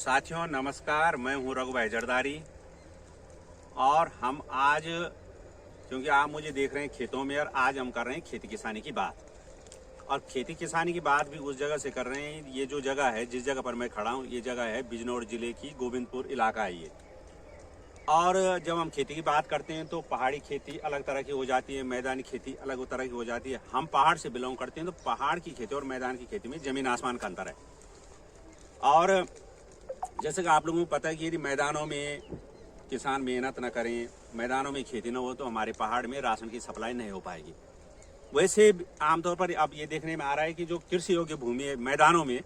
साथियों नमस्कार, मैं हूं रघु भाई जरदारी। और हम आज, क्योंकि आप मुझे देख रहे हैं खेतों में, और आज हम कर रहे हैं खेती किसानी की बात। और खेती किसानी की बात भी उस जगह से कर रहे हैं। ये जो जगह है, जिस जगह पर मैं खड़ा हूं, ये जगह है बिजनौर जिले की गोविंदपुर इलाका है ये। और जब हम खेती की बात करते हैं तो पहाड़ी खेती अलग तरह की हो जाती है, मैदानी खेती अलग तरह की हो जाती है। हम पहाड़ से बिलोंग करते हैं तो पहाड़ की खेती और मैदान की खेती में जमीन आसमान का अंतर है। और जैसे कि आप लोगों को पता है कि यदि मैदानों में किसान मेहनत न करें, मैदानों में खेती न हो, तो हमारे पहाड़ में राशन की सप्लाई नहीं हो पाएगी। वैसे आमतौर पर अब ये देखने में आ रहा है कि जो कृषि योग्य भूमि है मैदानों में,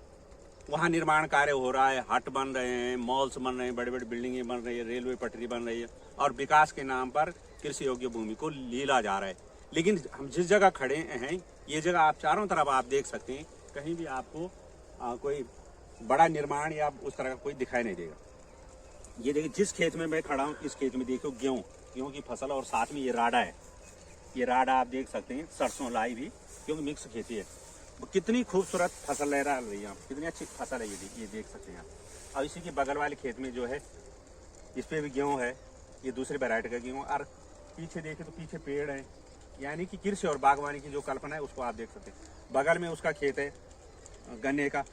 वहाँ निर्माण कार्य हो रहा है, हट बन रहे हैं, मॉल्स बन रहे हैं, बड़ी बड़ी बिल्डिंगें बन रही है, रेलवे पटरी बन रही है, और विकास के नाम पर कृषि योग्य भूमि को लीला जा रहा है। लेकिन हम जिस जगह खड़े हैं, ये जगह आप चारों तरफ आप देख सकते हैं, कहीं भी आपको कोई बड़ा निर्माण या उस तरह का कोई दिखाई नहीं देगा। ये देखिए, जिस खेत में मैं खड़ा हूँ, इस खेत में देखो गेहूँ की फसल, और साथ में ये राडा है। ये राडा आप देख सकते हैं, सरसों लाई भी, क्योंकि मिक्स खेती है। कितनी खूबसूरत फसल लहरा रही है, कितनी अच्छी फसल है ये देख सकते हैं आप। और इसी के बगल वाले खेत में जो है, इस पे भी गेहूँ है, ये दूसरी वैरायटी का गेहूँ। और पीछे देखें तो पीछे पेड़ है, यानी कि कृषि और बागवानी की जो कल्पना है उसको आप देख सकते हैं। बगल में उसका खेत है गन्ने का,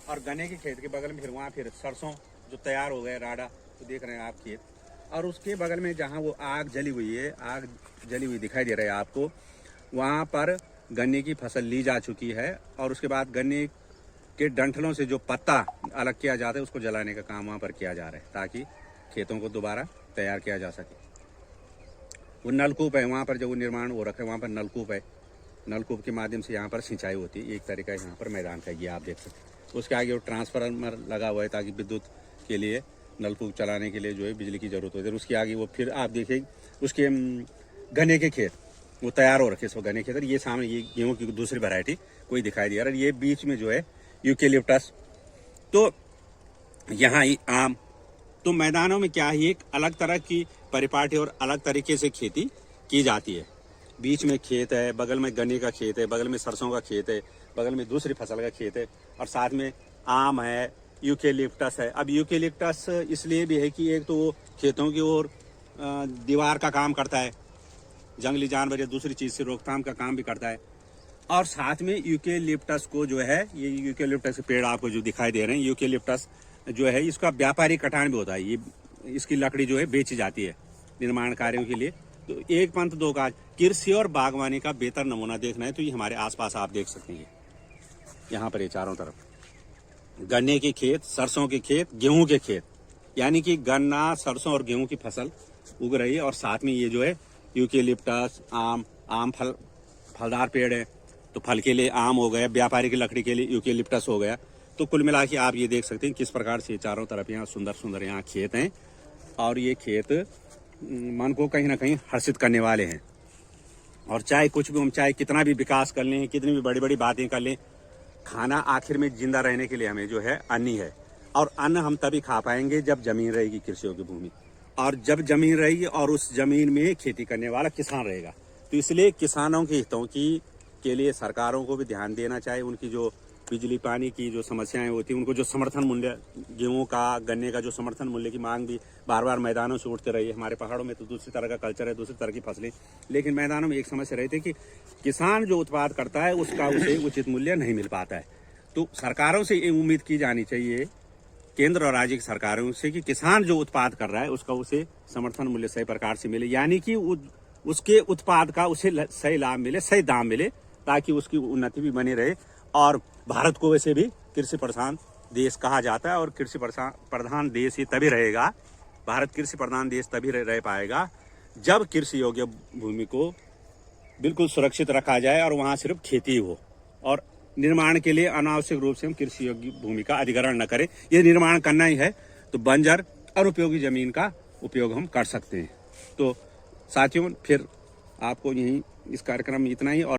और गन्ने के खेत के बगल में फिर वहाँ फिर सरसों जो तैयार हो गए, राडा तो देख रहे हैं आप खेत। और उसके बगल में जहाँ वो आग जली हुई है, आग जली हुई दिखाई दे रहा है आपको, वहाँ पर गन्ने की फसल ली जा चुकी है। और उसके बाद गन्ने के डंठलों से जो पत्ता अलग किया जाता है, उसको जलाने का काम वहाँ पर किया जा रहा है, ताकि खेतों को दोबारा तैयार किया जा सके। वो नलकूप है वहाँ पर, जो वो निर्माण हो रखा है वहाँ पर नलकूप है। नलकूप के माध्यम से यहाँ पर सिंचाई होती है। एक तरीका यहाँ पर मैदान का ये आप देख सकते हैं। उसके आगे वो ट्रांसफार्मर लगा हुआ है, ताकि विद्युत के लिए, नलकूप चलाने के लिए जो है बिजली की जरूरत होती है। उसके आगे वो फिर आप देखिए, उसके गन्ने के खेत वो तैयार हो रखे, गन्ने के खेत। ये सामने ये गेहूँ की दूसरी वैरायटी कोई दिखाई दे रहा है। ये बीच में जो है यूकेलिप्टस, तो यहाँ ही आम। तो मैदानों में क्या है, एक अलग तरह की परिपाटी और अलग तरीके से खेती की जाती है। बीच में खेत है, बगल में गन्ने का खेत है, बगल में सरसों का खेत है, बगल में दूसरी फसल का खेत है, और साथ में आम है, यूकेलिप्टस है। अब यूकेलिप्टस इसलिए भी है कि एक तो वो खेतों की ओर दीवार का काम करता है, जंगली जानवर या दूसरी चीज़ से रोकथाम का काम भी करता है। और साथ में यूकेलिप्टस को जो है, ये यूकेलिप्टस के पेड़ आपको जो दिखाई दे रहे हैं, यूकेलिप्टस जो है इसका व्यापारिक कटान भी होता है। ये इसकी लकड़ी जो है बेची जाती है निर्माण कार्यों के लिए। तो एक पंथ दो काज, कृषि और बागवानी का बेहतर नमूना देखना है तो ये हमारे आसपास आप देख सकते हैं। यहाँ पर ये चारों तरफ गन्ने के खेत, सरसों के खेत, गेहूं के खेत, यानी कि गन्ना, सरसों और गेहूं की फसल उग रही है। और साथ में ये जो है यूकेलिप्टस, आम फलदार पेड़ है, तो फल के लिए आम हो गया, व्यापारिक लकड़ी के लिए यूकेलिप्टस हो गया। तो कुल मिला के आप ये देख सकते हैं किस प्रकार से चारों तरफ यहाँ सुंदर सुंदर यहाँ खेत हैं। और ये खेत मन को कहीं ना कहीं हर्षित करने वाले हैं। और चाहे कुछ भी, हम चाहे कितना भी विकास कर लें, कितनी भी बड़ी बड़ी बातें कर लें, खाना आखिर में जिंदा रहने के लिए हमें जो है अन्न ही है। और अन्न हम तभी खा पाएंगे जब जमीन रहेगी, कृषियों की भूमि, और जब जमीन रहेगी और उस जमीन में खेती करने वाला किसान रहेगा। तो इसलिए किसानों के हितों के लिए सरकारों को भी ध्यान देना चाहिए। उनकी जो बिजली पानी की जो समस्याएं होती हैं, उनको जो समर्थन मूल्य, गेहूं का, गन्ने का जो समर्थन मूल्य की मांग भी बार बार मैदानों से उठते रही है। हमारे पहाड़ों में तो दूसरी तरह का कल्चर है, दूसरी तरह की फसलें, लेकिन मैदानों में एक समस्या रहती है कि किसान जो उत्पाद करता है उसका उसे उचित मूल्य नहीं मिल पाता है। तो सरकारों से ये उम्मीद की जानी चाहिए, केंद्र और राज्य की सरकारों से, कि किसान जो उत्पाद कर रहा है उसका उसे समर्थन मूल्य सही प्रकार से मिले, यानी कि उसके उत्पाद का उसे सही लाभ मिले, सही दाम मिले, ताकि उसकी उन्नति भी बनी रहे। और भारत को वैसे भी कृषि प्रधान देश कहा जाता है, और कृषि प्रधान देश ही तभी रहेगा, भारत कृषि प्रधान देश तभी रह पाएगा जब कृषि योग्य भूमि को बिल्कुल सुरक्षित रखा जाए और वहाँ सिर्फ खेती हो। और निर्माण के लिए अनावश्यक रूप से हम कृषि योग्य भूमि का अधिग्रहण न करें। ये निर्माण करना ही है तो बंजर और उपयोगी जमीन का उपयोग हम कर सकते हैं। तो साथियों, फिर आपको यही इस कार्यक्रम में इतना ही। और